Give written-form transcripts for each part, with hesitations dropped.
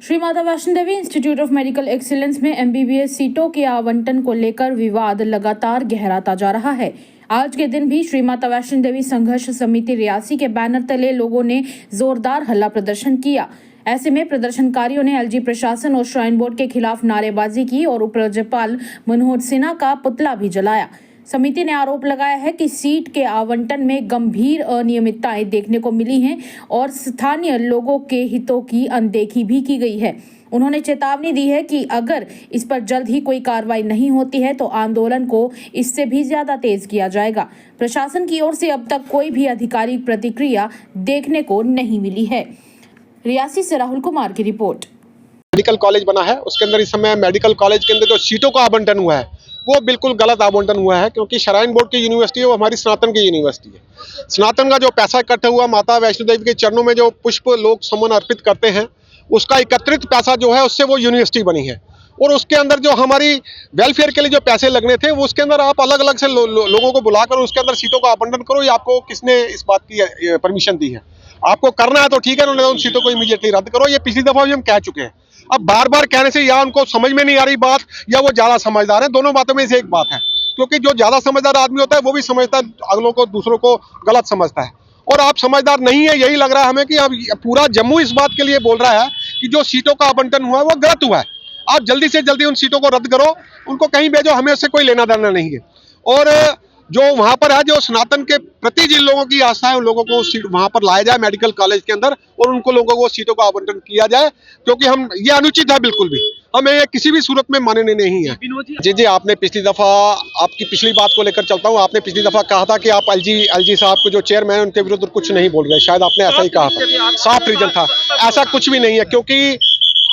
Shri Mata Vaishno Devi institute of medical excellence में MBBS सीटों के आवंटन को लेकर विवाद लगातार गहराता जा रहा है। आज के दिन भी श्री माता वैष्णो देवी संघर्ष समिति रियासी के बैनर तले लोगों ने जोरदार हल्ला प्रदर्शन किया। ऐसे में प्रदर्शनकारियों ने एलजी प्रशासन और श्राइन बोर्ड के खिलाफ नारेबाजी की और उपराज्यपाल मनोहर सिन्हा का पुतला भी जलाया। समिति ने आरोप लगाया है कि सीट के आवंटन में गंभीर अनियमितताएं देखने को मिली हैं और स्थानीय लोगों के हितों की अनदेखी भी की गई है। उन्होंने चेतावनी दी है कि अगर इस पर जल्द ही कोई कार्रवाई नहीं होती है तो आंदोलन को इससे भी ज्यादा तेज किया जाएगा। प्रशासन की ओर से अब तक कोई भी आधिकारिक प्रतिक्रिया देखने को नहीं मिली है। रियासी से राहुल कुमार की रिपोर्ट। मेडिकल कॉलेज बना है, उसके अंदर इस समय मेडिकल कॉलेज के अंदर जो सीटों का आवंटन हुआ है वो बिल्कुल गलत आवंटन हुआ है, क्योंकि श्राइन बोर्ड की यूनिवर्सिटी है वो हमारी सनातन की यूनिवर्सिटी है। सनातन का जो पैसा इकट्ठा हुआ माता वैष्णो देवी के चरणों में जो पुष्प लोग समन अर्पित करते हैं, उसका एकत्रित पैसा जो है उससे वो यूनिवर्सिटी बनी है। और उसके अंदर जो हमारी वेलफेयर के लिए जो पैसे लगने थे वो उसके अंदर आप अलग अलग से लोगों को बुलाकर उसके अंदर सीटों का आवंटन करो। ये आपको किसने इस बात की परमिशन दी है? आपको करना है तो ठीक है, उन सीटों को इमीडिएटली रद्द करो। ये पिछली दफा भी हम कह चुके हैं। अब बार बार कहने से या उनको समझ में नहीं आ रही बात या वो ज्यादा समझदार है। दोनों बातों में से एक बात है, क्योंकि जो ज्यादा समझदार आदमी होता है वो भी समझता है अगलों को, दूसरों को गलत समझता है। और आप समझदार नहीं है, यही लग रहा है हमें कि अब पूरा जम्मू इस बात के लिए बोल रहा है कि जो सीटों का आवंटन हुआ है वो गलत हुआ है। आप जल्दी से जल्दी उन सीटों को रद्द करो, उनको कहीं भेजो, हमें उससे कोई लेना देना नहीं है। और जो वहां पर है, जो सनातन के प्रति जिन लोगों की आस्था है उन लोगों को सीट वहां पर लाया जाए मेडिकल कॉलेज के अंदर, और उनको लोगों को सीटों का आवंटन किया जाए, क्योंकि हम ये अनुचित है, बिल्कुल भी हमें ये किसी भी सूरत में माननीय नहीं है। जी, आपने पिछली दफा, आपकी पिछली बात को लेकर चलता हूँ, आपने पिछली दफा कहा था कि आप एलजी साहब को जो चेयरमैन है उनके विरुद्ध कुछ नहीं बोल रहे, शायद आपने ऐसा ही कहा था। साफ रीजन था। ऐसा कुछ भी नहीं है, क्योंकि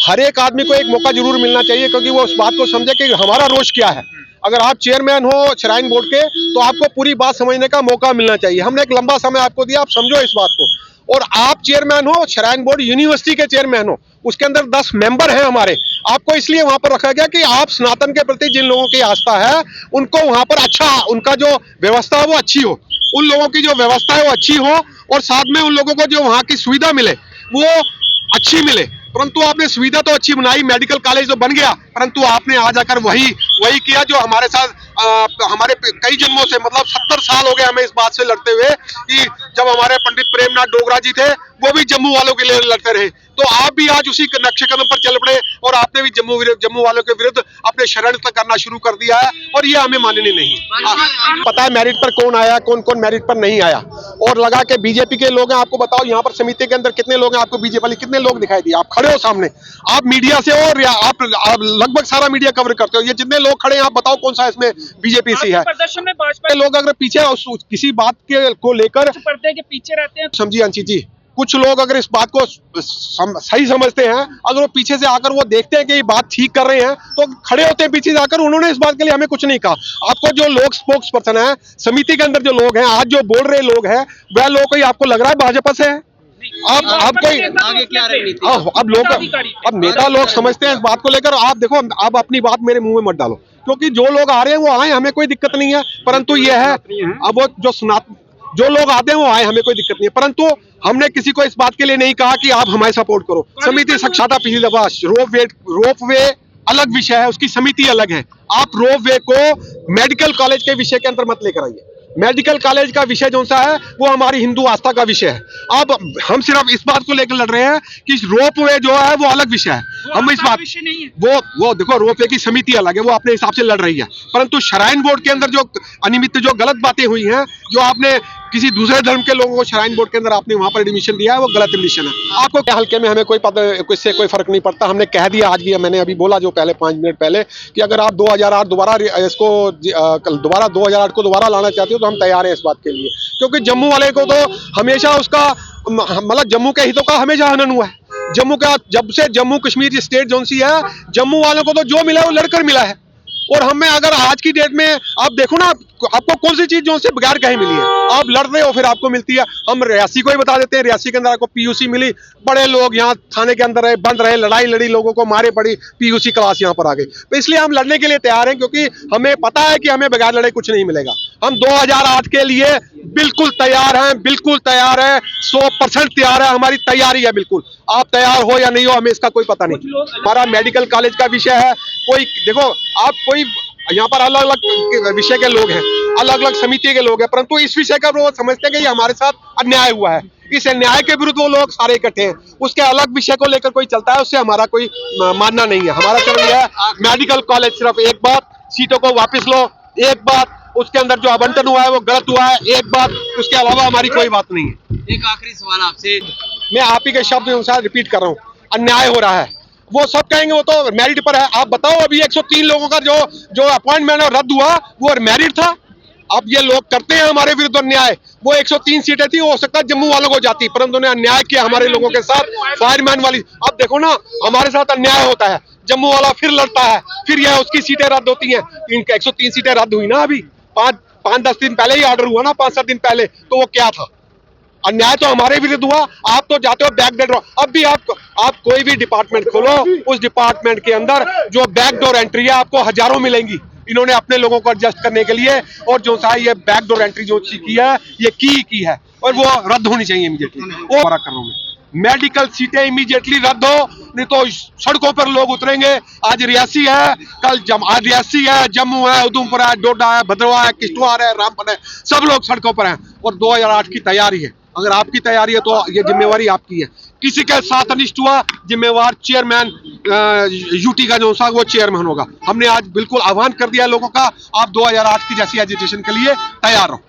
हर एक आदमी को एक मौका जरूर मिलना चाहिए, क्योंकि वो उस बात को समझे कि हमारा रोष क्या है। अगर आप चेयरमैन हो श्राइन बोर्ड के तो आपको पूरी बात समझने का मौका मिलना चाहिए। हमने एक लंबा समय आपको दिया, आप समझो इस बात को। और आप चेयरमैन हो, श्राइन बोर्ड यूनिवर्सिटी के चेयरमैन हो, उसके अंदर 10 मेंबर हैं हमारे। आपको इसलिए वहां पर रखा गया कि आप सनातन के प्रति जिन लोगों की आस्था है उनको वहां पर अच्छा, उनका जो व्यवस्था है वो अच्छी हो, उन लोगों की जो व्यवस्था है वो अच्छी हो, और साथ में उन लोगों को जो वहां की सुविधा मिले वो अच्छी मिले। परंतु आपने सुविधा तो अच्छी बनाई, मेडिकल कॉलेज तो बन गया, परंतु आपने आ जाकर वही किया जो हमारे साथ हमारे कई जन्मों से, मतलब 70 साल हो गए हमें इस बात से लड़ते हुए कि जब हमारे पंडित प्रेमनाथ डोगरा जी थे वो भी जम्मू वालों के लिए लड़ते रहे, तो आप भी आज उसी नक्शे कदम पर चल पड़े और आपने भी जम्मू वालों के विरुद्ध अपने षड्यंत्र करना शुरू कर दिया है, और ये हमें माननीय नहीं है। पता है मेरिट पर कौन आया, कौन कौन मेरिट पर नहीं आया, और लगा के बीजेपी के लोग हैं। आपको बताओ यहाँ पर समिति के अंदर कितने लोग हैं, आपको बीजेपी वाले कितने लोग दिखाई दिए? आप खड़े हो सामने, आप मीडिया से हो, आप लगभग सारा मीडिया कवर करते हो। ये जितने लोग खड़े हैं आप बताओ कौन सा इसमें बीजेपी से है? प्रदर्शन में भाजपा लोग अगर पीछे किसी बात को लेकर पर्दे के पीछे रहते हैं, समझिए अंशी जी, कुछ लोग अगर इस बात को सही समझते हैं, अगर वो पीछे से आकर वो देखते हैं कि ये बात ठीक कर रहे हैं तो खड़े होते हैं पीछे से आकर। उन्होंने इस बात के लिए हमें कुछ नहीं कहा। आपको जो लोग स्पोक्स पर्सन है समिति के अंदर, जो लोग हैं आज जो बोल रहे लोग हैं, वह लोग कोई आपको लग रहा है भाजपा से है? आप कोई आगे क्या रणनीति? अब लोग, अब नेता लोग समझते हैं इस बात को लेकर। आप देखो, आप अपनी बात मेरे मुंह में मत डालो, क्योंकि जो लोग आ रहे हैं वो आए, हमें कोई दिक्कत नहीं है। परंतु यह है, अब वो जो लोग आते हैं वो आए, हमें कोई दिक्कत नहीं है। परंतु हमने किसी को इस बात के लिए नहीं कहा कि आप हमारे सपोर्ट करो। समिति साक्षात पिछली दफा रोपवे अलग विषय है, उसकी समिति अलग है। आप रोपवे को मेडिकल कॉलेज के विषय के अंदर मत लेकर आइए। मेडिकल कॉलेज का विषय जो सा है वो हमारी हिंदू आस्था का विषय है। अब हम सिर्फ इस बात को लेकर लड़ रहे हैं कि रोपवे जो है वो अलग विषय है। हम इस बात, वो देखो, रोपवे की समिति अलग है, वो अपने हिसाब से लड़ रही है। परंतु श्राइन बोर्ड के अंदर जो अनियमित, जो गलत बातें हुई हैं, जो आपने किसी दूसरे धर्म के लोगों को श्राइन बोर्ड के अंदर आपने वहां पर एडमिशन दिया है, वो गलत एडमिशन है। आपको क्या हल्के में, हमें कोई इससे कोई फर्क नहीं पड़ता। हमने कह दिया आज भी, मैंने अभी बोला जो पहले 5 मिनट पहले, कि अगर आप 2008 दोबारा इसको दोबारा 2008 को दोबारा लाना चाहते हो तो हम तैयार हैं इस बात के लिए, क्योंकि जम्मू वाले को तो हमेशा उसका, मतलब जम्मू के हितों का हमेशा हनन हुआ है। जम्मू का, जब से जम्मू कश्मीर स्टेट जोन सी है, जम्मू वालों को तो जो मिला है वो लड़कर मिला है। और हमें अगर आज की डेट में आप देखो ना, आपको कौन सी चीज जो से बगैर कहीं मिली है? आप लड़ रहे हो फिर आपको मिलती है। हम रियासी को ही बता देते हैं, रियासी के अंदर आपको पीयूसी मिली, बड़े लोग यहाँ थाने के अंदर रहे, बंद रहे, लड़ाई लड़ी, लोगों को मारे पड़ी, पीयूसी क्लास यहाँ पर आ गई। तो इसलिए हम लड़ने के लिए तैयार हैं, क्योंकि हमें पता है कि हमें बगैर लड़े कुछ नहीं मिलेगा। हम 2008 के लिए बिल्कुल तैयार हैं, बिल्कुल तैयार है, 100% तैयार है, हमारी तैयारी है बिल्कुल। आप तैयार हो या नहीं हो, हमें इसका कोई पता नहीं। हमारा मेडिकल कॉलेज का विषय है। कोई देखो, आप कोई यहाँ पर अलग अलग विषय के लोग हैं, अलग अलग समिति के लोग हैं, परंतु इस विषय का वो समझते हैं कि ये हमारे साथ अन्याय हुआ है। इस अन्याय के विरुद्ध वो लोग सारे इकट्ठे हैं। उसके अलग विषय को लेकर कोई चलता है, उससे हमारा कोई मानना नहीं है। हमारा चल रहा है मेडिकल कॉलेज, सिर्फ एक बात, सीटों को वापस लो, एक बात, उसके अंदर जो आवंटन हुआ है वो गलत हुआ है, एक बात, उसके अलावा हमारी कोई बात नहीं है। एक आखिरी सवाल आपसे, मैं आप ही के शब्द अनुसार रिपीट कर रहा हूँ, अन्याय हो रहा है। वो सब कहेंगे वो तो मेरिट पर है। आप बताओ, अभी 103 लोगों का जो अपॉइंटमेंट रद्द हुआ वो मेरिट था। अब ये लोग करते हैं हमारे विरुद्ध अन्याय। वो 103 सीटें थी, हो सकता है जम्मू वालों को जाती, परंतु उन्होंने अन्याय किया हमारे लोगों के साथ, फायरमैन वाली। अब देखो ना, हमारे साथ अन्याय होता है, जम्मू वाला फिर लड़ता है, फिर यह उसकी सीटें रद्द होती हैं। इनके 103 सीटें रद्द हुई ना, अभी 5-10 दिन पहले ही ऑर्डर हुआ ना, 5-7 दिन पहले, तो वो क्या था? अन्याय तो हमारे विरुद्ध हुआ। आप तो जाते हो बैकडोर। अब भी आप कोई भी डिपार्टमेंट खोलो, उस डिपार्टमेंट के अंदर जो बैकडोर एंट्री है आपको हजारों मिलेंगी। इन्होंने अपने लोगों को एडजस्ट करने के लिए, और जो सा ये बैकडोर एंट्री जो की है, ये की है, और वो रद्द होनी चाहिए इमीडिएटली। वो कर रहा हूं मैं, मेडिकल सीटें इमीडिएटली रद्द हो, नहीं तो सड़कों पर लोग उतरेंगे। आज रियासी है, कल आज रियासी है, जम्मू है, उधमपुर है, डोडा है, भद्रवाह है, किश्तवाड़ है, रामबन है, सब लोग सड़कों पर हैं। और 2008 की तैयारी है। अगर आपकी तैयारी है तो ये जिम्मेवारी आपकी है। किसी के साथ अनिष्ट हुआ, जिम्मेवार चेयरमैन यूटी का जो सा वो चेयरमैन होगा। हमने आज बिल्कुल आह्वान कर दिया लोगों का, आप 2008 की जैसी एजिटेशन के लिए तैयार रहो।